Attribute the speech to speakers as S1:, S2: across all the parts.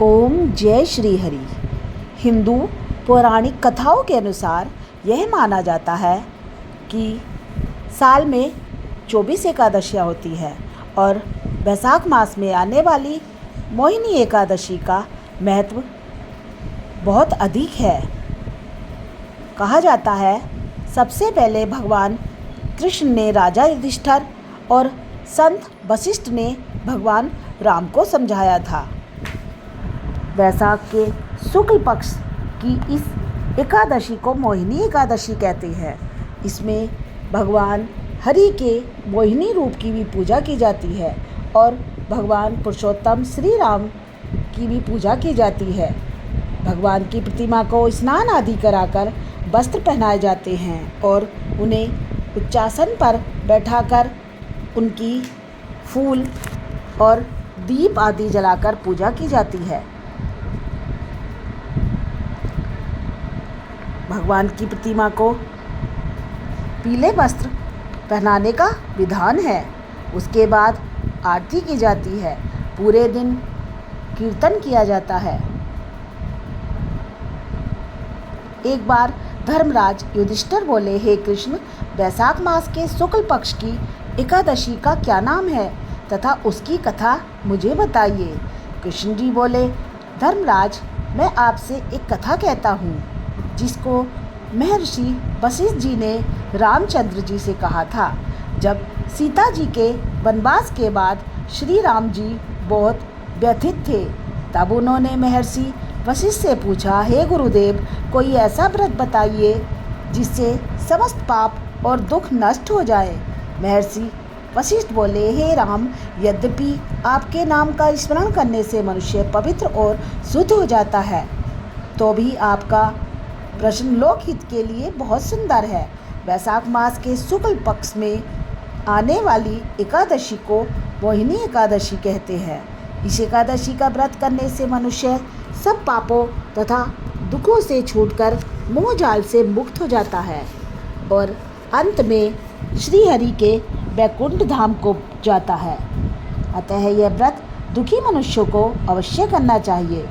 S1: ओम जय श्री हरि। हिंदू पौराणिक कथाओं के अनुसार यह माना जाता है कि साल में 24 एकादशियाँ होती है और बैसाख मास में आने वाली मोहिनी एकादशी का महत्व बहुत अधिक है। कहा जाता है सबसे पहले भगवान कृष्ण ने राजा युधिष्ठिर और संत वशिष्ठ ने भगवान राम को समझाया था। वैसाख के शुक्ल पक्ष की इस एकादशी को मोहिनी एकादशी कहते हैं। इसमें भगवान हरि के मोहिनी रूप की भी पूजा की जाती है और भगवान पुरुषोत्तम श्री राम की भी पूजा की जाती है। भगवान की प्रतिमा को स्नान आदि कराकर वस्त्र पहनाए जाते हैं और उन्हें उच्चासन पर बैठाकर उनकी फूल और दीप आदि जलाकर पूजा की जाती है। भगवान की प्रतिमा को पीले वस्त्र पहनाने का विधान है। उसके बाद आरती की जाती है। पूरे दिन कीर्तन किया जाता है। एक बार धर्मराज युधिष्ठिर बोले, हे कृष्ण, वैसाख मास के शुक्ल पक्ष की एकादशी का क्या नाम है तथा उसकी कथा मुझे बताइए। कृष्ण जी बोले, धर्मराज, मैं आपसे एक कथा कहता हूँ जिसको महर्षि वशिष्ठ जी ने रामचंद्र जी से कहा था। जब सीता जी के वनवास के बाद श्री राम जी बहुत व्यथित थे, तब उन्होंने महर्षि वशिष्ठ से पूछा, हे गुरुदेव, कोई ऐसा व्रत बताइए जिससे समस्त पाप और दुख नष्ट हो जाए। महर्षि वशिष्ठ बोले, हे राम, यद्यपि आपके नाम का स्मरण करने से मनुष्य पवित्र और शुद्ध हो जाता है, तो भी आपका प्रश्न लोकहित के लिए बहुत सुंदर है। वैसाख मास के शुक्ल पक्ष में आने वाली एकादशी को मोहिनी एकादशी कहते हैं। इस एकादशी का व्रत करने से मनुष्य सब पापों तथा दुखों से छूटकर मोह जाल से मुक्त हो जाता है और अंत में श्री हरि के वैकुंठ धाम को जाता है। अतः यह व्रत दुखी मनुष्यों को अवश्य करना चाहिए।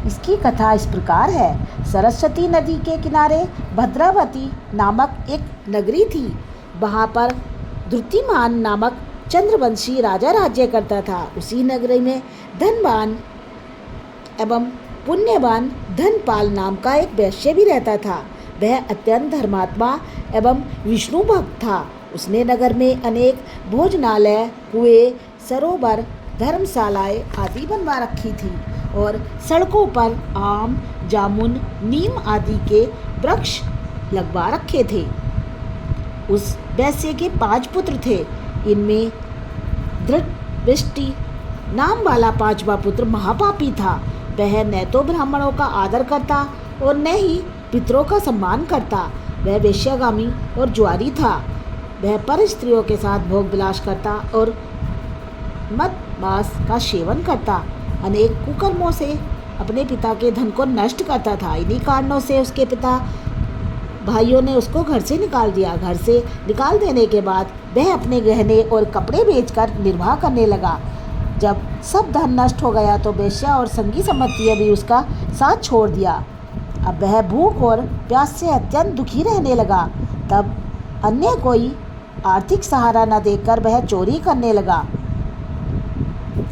S1: इसकी कथा इस प्रकार है। सरस्वती नदी के किनारे भद्रावती नामक एक नगरी थी। वहाँ पर द्रुतिमान नामक चंद्रवंशी राजा राज्य करता था। उसी नगरी में धनवान एवं पुण्यवान धनपाल नाम का एक वैश्य भी रहता था। वह अत्यंत धर्मात्मा एवं विष्णु भक्त था। उसने नगर में अनेक भोजनालय, कुएं, सरोवर, धर्मशालाएं आदि बनवा रखी थी और सड़कों पर आम, जामुन, नीम आदि के वृक्ष लगवा रखे थे। उस वैश्य के 5 पुत्र थे। इनमें धृतराष्ट्र नाम वाला 5वां पुत्र महापापी था। वह न तो ब्राह्मणों का आदर करता और न ही पितरों का सम्मान करता। वह वेश्यागामी और जुआरी था। वह पर स्त्रियों के साथ भोग विलास करता और मद मांस का सेवन करता। अनेक कुकर्मों से अपने पिता के धन को नष्ट करता था। इन्हीं कारणों से उसके पिता भाइयों ने उसको घर से निकाल दिया। घर से निकाल देने के बाद वह अपने गहने और कपड़े बेचकर निर्वाह करने लगा। जब सब धन नष्ट हो गया तो वेश्या और संगी संपत्तियां भी उसका साथ छोड़ दिया। अब वह भूख और प्यास से अत्यंत दुखी रहने लगा। तब अन्य कोई आर्थिक सहारा न देकर वह चोरी करने लगा।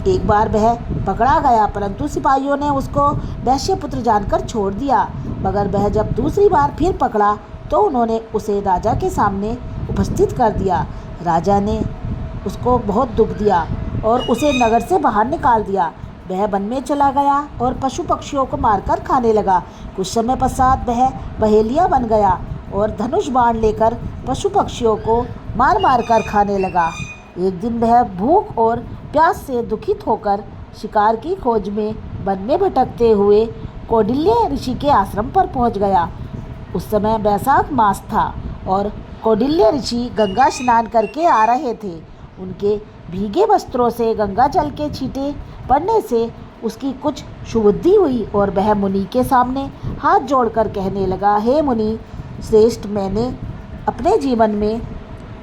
S1: एक बार वह पकड़ा गया, परंतु सिपाहियों ने उसको वैश्यपुत्र जानकर छोड़ दिया। मगर वह जब दूसरी बार फिर पकड़ा तो उन्होंने उसे राजा के सामने उपस्थित कर दिया। राजा ने उसको बहुत दुख दिया और उसे नगर से बाहर निकाल दिया। वह वन में चला गया और पशु पक्षियों को मारकर खाने लगा। कुछ समय पश्चात वह बहेलिया बन गया और धनुष बाण लेकर पशु पक्षियों को मार मार कर खाने लगा। एक दिन वह भूख और प्यास से दुखित होकर शिकार की खोज में वन में भटकते हुए कौंडिल्य ऋषि के आश्रम पर पहुंच गया। उस समय वैसाख मास था और कौंडिल्य ऋषि गंगा स्नान करके आ रहे थे। उनके भीगे वस्त्रों से गंगा जल के छींटे पड़ने से उसकी कुछ सुबुद्धि हुई और वह मुनि के सामने हाथ जोड़कर कहने लगा, हे मुनि श्रेष्ठ, मैंने अपने जीवन में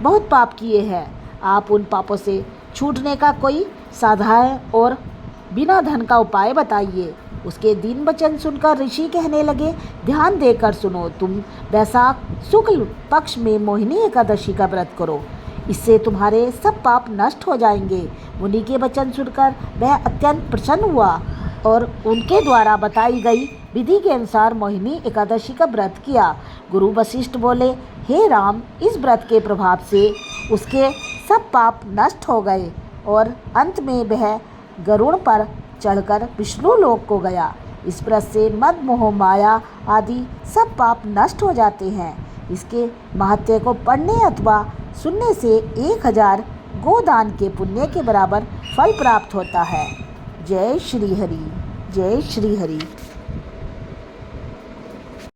S1: बहुत पाप किए हैं। आप उन पापों से छूटने का कोई साधारण और बिना धन का उपाय बताइए। उसके दीन वचन सुनकर ऋषि कहने लगे, ध्यान देकर सुनो, तुम वैशाख शुक्ल पक्ष में मोहिनी एकादशी का व्रत करो, इससे तुम्हारे सब पाप नष्ट हो जाएंगे। मुनि के वचन सुनकर वह अत्यंत प्रसन्न हुआ और उनके द्वारा बताई गई विधि के अनुसार मोहिनी एकादशी का व्रत किया। गुरु वशिष्ठ बोले, हे राम, इस व्रत के प्रभाव से उसके सब पाप नष्ट हो गए और अंत में वह गरुड़ पर चढ़कर विष्णु लोक को गया। इस व्रत से मद मोह माया आदि सब पाप नष्ट हो जाते हैं। इसके महत्व को पढ़ने अथवा सुनने से 1000 गोदान के पुण्य के बराबर फल प्राप्त होता है। जय श्री हरि, जय श्री हरि।